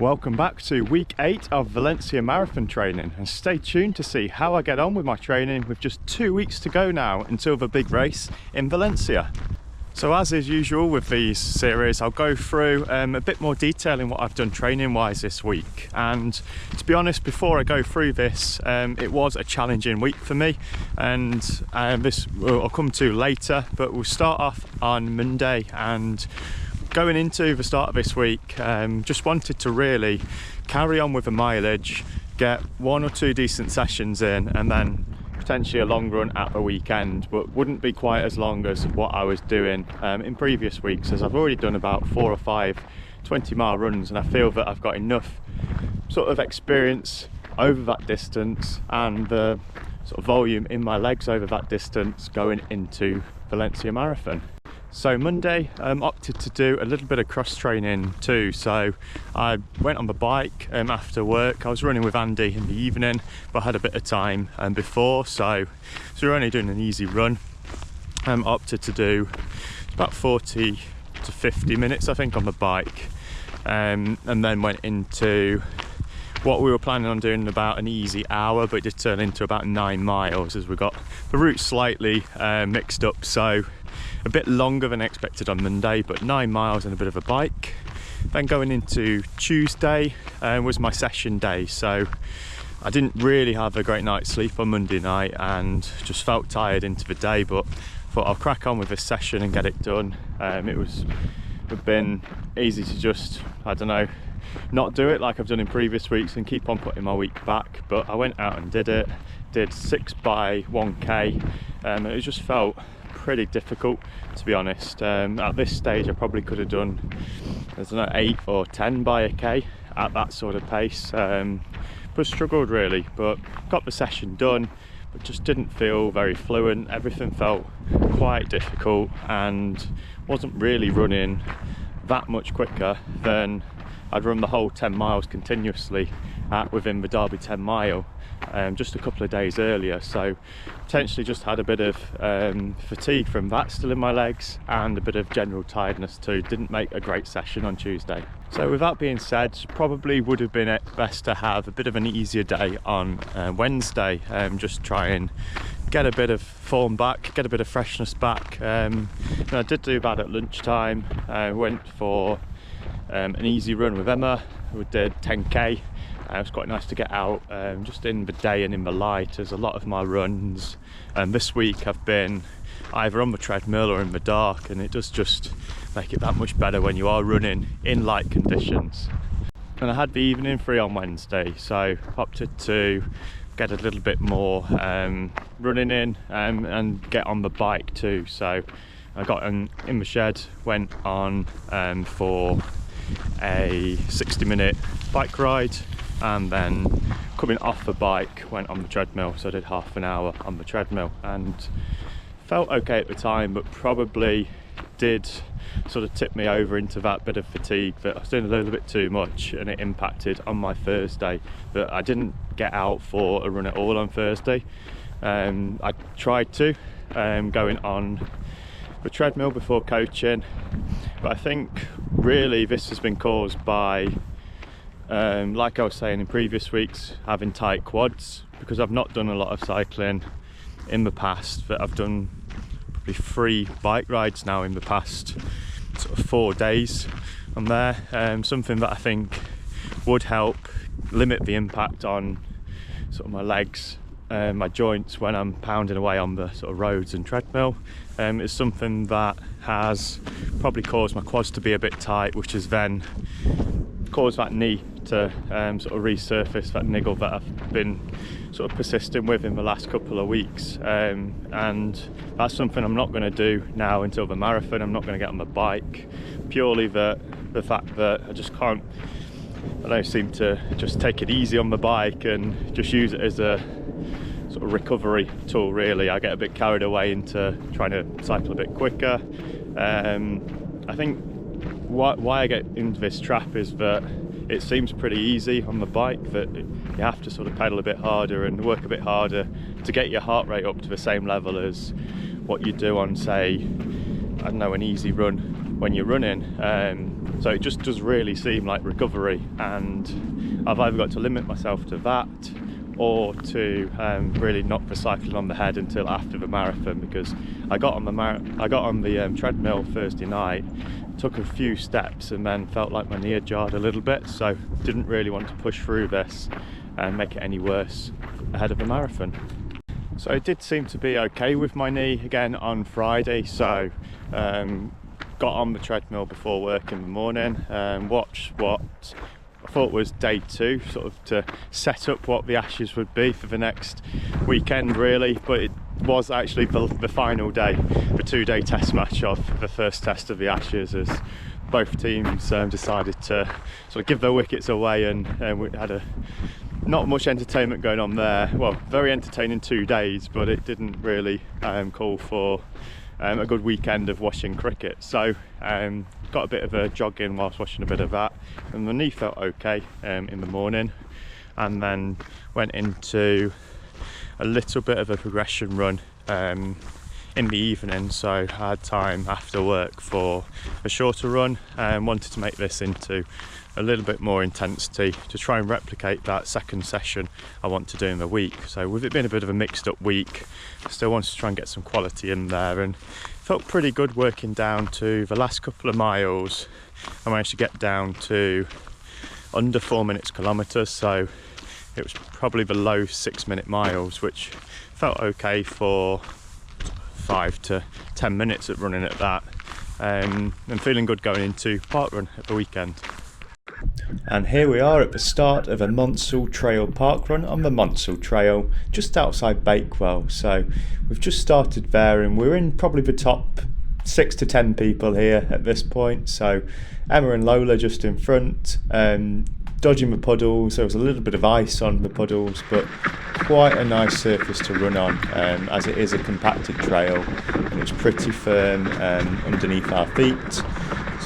Welcome back to week 8 of Valencia Marathon training, and stay tuned to see how I get on with my training with just 2 weeks to go now until the big race in Valencia. So as is usual with these series, I'll go through a bit more detail in what I've done training wise this week. And to be honest, before I go through this, it was a challenging week for me, and this I'll come to later, but we'll start off on Monday. And going into the start of this week, just wanted to really carry on with the mileage, get 1 or 2 decent sessions in, and then potentially a long run at the weekend, but wouldn't be quite as long as what I was doing in previous weeks, as I've already done about 4 or 5 20-mile runs, and I feel that I've got enough sort of experience over that distance and the sort of volume in my legs over that distance going into Valencia Marathon. So Monday, opted to do a little bit of cross training too. So I went on the bike after work. I was running with Andy in the evening, but I had a bit of time before, so we were only doing an easy run. Opted to do about 40 to 50 minutes, I think, on the bike, and then went into what we were planning on doing in about an easy hour, but it did turn into about 9 miles as we got the route slightly mixed up. So a bit longer than expected on Monday, but 9 miles and a bit of a bike. Then going into Tuesday was my session day, so I didn't really have a great night's sleep on Monday night and just felt tired into the day, but thought I'll crack on with this session and get it done. It would have been easy to just, I don't know, not do it like I've done in previous weeks and keep on putting my week back, but I went out and did it. Did 6 by 1k, and it just felt pretty difficult, to be honest. At this stage I probably could have done, I don't know, 8 or 10 by a k at that sort of pace, but struggled really, but got the session done, but just didn't feel very fluent. Everything felt quite difficult and wasn't really running that much quicker than I'd run the whole 10 miles continuously within the Derby 10 mile just a couple of days earlier. So potentially just had a bit of fatigue from that still in my legs, and a bit of general tiredness too. Didn't make a great session on Tuesday. So with that being said, probably would have been best to have a bit of an easier day on Wednesday, just try and get a bit of form back, get a bit of freshness back. And I did do that at lunchtime. Went for an easy run with Emma. We did 10k. It was quite nice to get out just in the day and in the light, as a lot of my runs this week have been either on the treadmill or in the dark, and it does just make it that much better when you are running in light conditions. And I had the evening free on Wednesday, so opted to get a little bit more running in and get on the bike too. So I got in the shed, went on for a 60-minute bike ride, and then coming off the bike went on the treadmill. So I did half an hour on the treadmill and felt okay at the time, but probably did sort of tip me over into that bit of fatigue, that I was doing a little bit too much, and it impacted on my Thursday, that I didn't get out for a run at all on Thursday. I tried to going on the treadmill before coaching, but I think really this has been caused by like I was saying in previous weeks, having tight quads, because I've not done a lot of cycling in the past. But I've done probably 3 bike rides now in the past sort of 4 days on there. Something that I think would help limit the impact on sort of my legs, my joints when I'm pounding away on the sort of roads and treadmill. Is something that has probably caused my quads to be a bit tight, which has then caused that knee to sort of resurface, that niggle that I've been sort of persisting with in the last couple of weeks, and that's something I'm not going to do now until the marathon. I'm not going to get on the bike, purely the fact that I just can't, I don't seem to just take it easy on the bike and just use it as a sort of recovery tool really. I get a bit carried away into trying to cycle a bit quicker. I think why I get into this trap is that it seems pretty easy on the bike, that you have to sort of pedal a bit harder and work a bit harder to get your heart rate up to the same level as what you do on, say, I don't know, an easy run when you're running, so it just does really seem like recovery, and I've either got to limit myself to that or to really knock the cycling on the head until after the marathon, because I got on the treadmill Thursday night, took a few steps and then felt like my knee had jarred a little bit, so didn't really want to push through this and make it any worse ahead of the marathon. So it did seem to be okay with my knee again on Friday, so got on the treadmill before work in the morning and watched what I thought was day 2, sort of to set up what the Ashes would be for the next weekend really, but it was actually the final day, the 2-day test match of the first test of the Ashes, as both teams decided to sort of give their wickets away, and we had not much entertainment going on there. Well, very entertaining 2 days, but it didn't really call for a good weekend of watching cricket. So got a bit of a jog in whilst watching a bit of that, and my knee felt okay in the morning, and then went into a little bit of a progression run in the evening, so I had time after work for a shorter run, and wanted to make this into a little bit more intensity to try and replicate that second session I want to do in the week. So with it being a bit of a mixed up week, I still wanted to try and get some quality in there, and felt pretty good working down to the last couple of miles. I managed to get down to under 4 minutes kilometres, so it was probably below 6 minute miles, which felt okay for 5 to 10 minutes at running at that, and feeling good going into parkrun at the weekend. And here we are at the start of a Monsal Trail parkrun on the Monsal Trail just outside Bakewell. So we've just started there, and we're in probably the top 6 to 10 people here at this point. So Emma and Lola just in front, dodging the puddles. There was a little bit of ice on the puddles, but quite a nice surface to run on, as it is a compacted trail and it's pretty firm underneath our feet.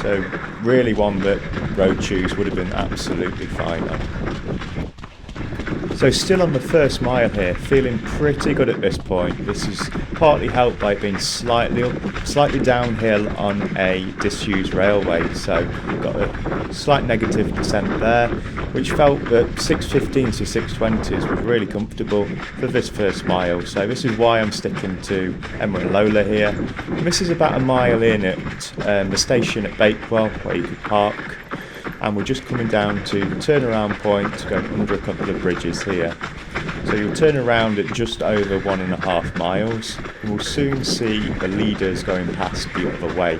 So really one that road shoes would have been absolutely fine on. So still on the first mile here, feeling pretty good at this point. This is partly helped by it being slightly downhill on a disused railway, so we've got a slight negative descent there, which felt that 6:15s to 6:20s was really comfortable for this first mile. So this is why I'm sticking to Emma and Lola here. And this is about a mile in at the station at Bakewell where you could park. And we're just coming down to the turnaround point, going under a couple of bridges here. So you'll turn around at just over 1.5 miles, and we'll soon see the leaders going past the other way.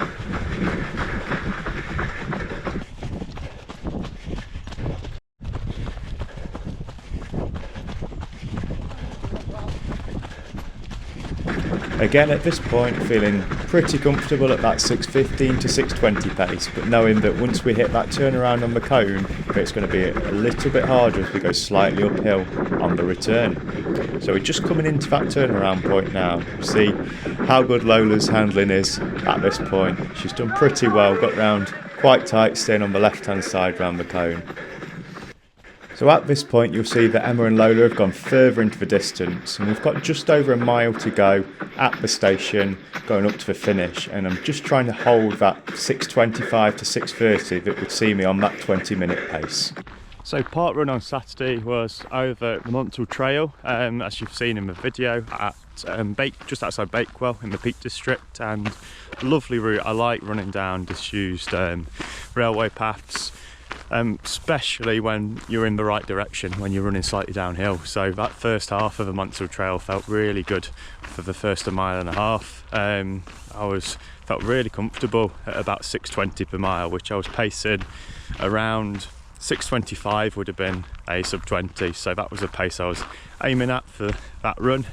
Again at this point feeling pretty comfortable at that 6:15 to 6:20 pace, but knowing that once we hit that turnaround on the cone, it's going to be a little bit harder as we go slightly uphill on the return. So we're just coming into that turnaround point now. See how good Lola's handling is at this point. She's done pretty well, got round quite tight, staying on the left hand side round the cone. So at this point you'll see that Emma and Lola have gone further into the distance, and we've got just over a mile to go at the station going up to the finish, and I'm just trying to hold that 6:25 to 6:30 that would see me on that 20-minute pace. So parkrun on Saturday was over at the Monsal Trail, as you've seen in the video, at just outside Bakewell in the Peak District, and lovely route. I like running down disused railway paths. Especially when you're in the right direction, when you're running slightly downhill. So that first half of the Monsal Trail felt really good for the first 1.5 miles. I felt really comfortable at about 6:20 per mile, which I was pacing around 6:25 would have been a sub 20, so that was a pace I was aiming at for that run.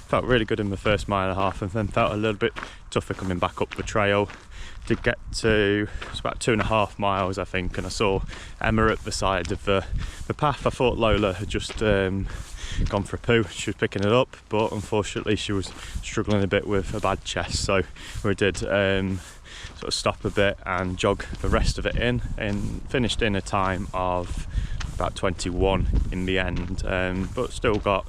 Felt really good in the first 1.5 miles, and then felt a little bit tougher coming back up the trail to get to about 2.5 miles, I think, and I saw Emma at the side of the path. I thought Lola had just gone for a poo. She was picking it up, but unfortunately she was struggling a bit with a bad chest, so we did sort of stop a bit and jog the rest of it in, and finished in a time of about 21 in the end, but still got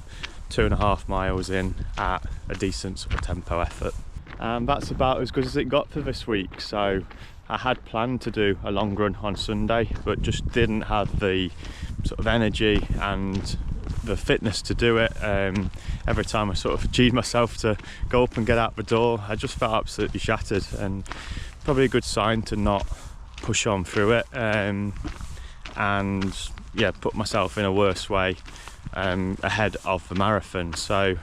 2.5 miles in at a decent sort of tempo effort. and that's about as good as it got for this week. So I had planned to do a long run on Sunday, but just didn't have the sort of energy and the fitness to do it. Every time I sort of G'd myself to go up and get out the door, I just felt absolutely shattered, and probably a good sign to not push on through it, and yeah, put myself in a worse way ahead of the marathon. So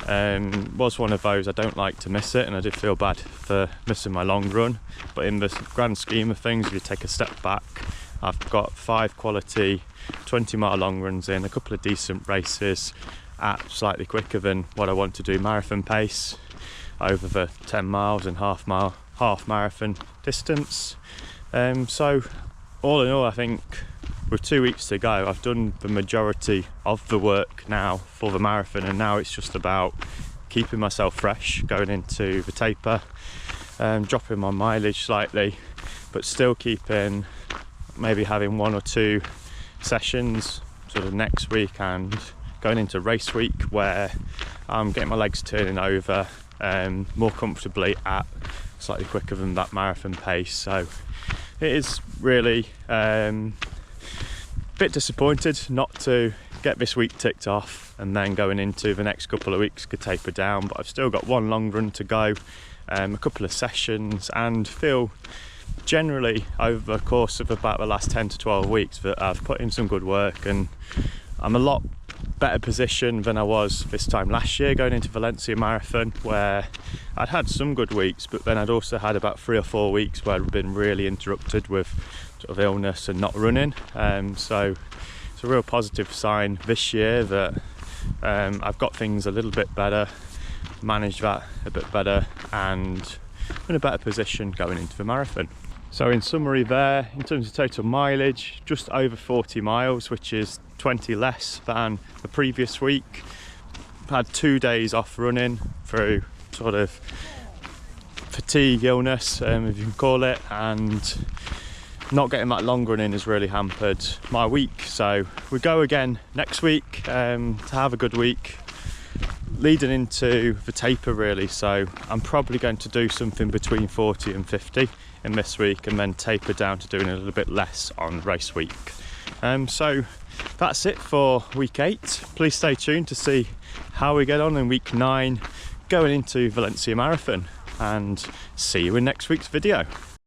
was one of those, I don't like to miss it, and I did feel bad for missing my long run, but in the grand scheme of things, if you take a step back, I've got 5 quality 20-mile long runs in, a couple of decent races at slightly quicker than what I want to do marathon pace over the 10 miles and half marathon distance. So all in all, I think with 2 weeks to go, I've done the majority of the work now for the marathon, and now it's just about keeping myself fresh going into the taper, dropping my mileage slightly, but still keeping, maybe having 1 or 2 sessions sort of next week and going into race week where I'm getting my legs turning over more comfortably at slightly quicker than that marathon pace. So it is really a bit disappointed not to get this week ticked off, and then going into the next couple of weeks could taper down, but I've still got 1 long run to go, a couple of sessions, and feel generally over the course of about the last 10 to 12 weeks that I've put in some good work, and I'm a lot better position than I was this time last year going into Valencia Marathon, where I'd had some good weeks, but then I'd also had about 3 or 4 weeks where I'd been really interrupted with sort of illness and not running. So it's a real positive sign this year that I've got things a little bit better, managed that a bit better, and in a better position going into the marathon. So in summary there, in terms of total mileage, just over 40 miles, which is 20 less than the previous week. Had 2 days off running through sort of fatigue, illness, if you can call it, and not getting that long run in has really hampered my week. So we go again next week to have a good week leading into the taper really. So I'm probably going to do something between 40 and 50 in this week, and then taper down to doing a little bit less on race week. So that's it for week 8. Please stay tuned to see how we get on in week 9 going into Valencia Marathon, and see you in next week's video.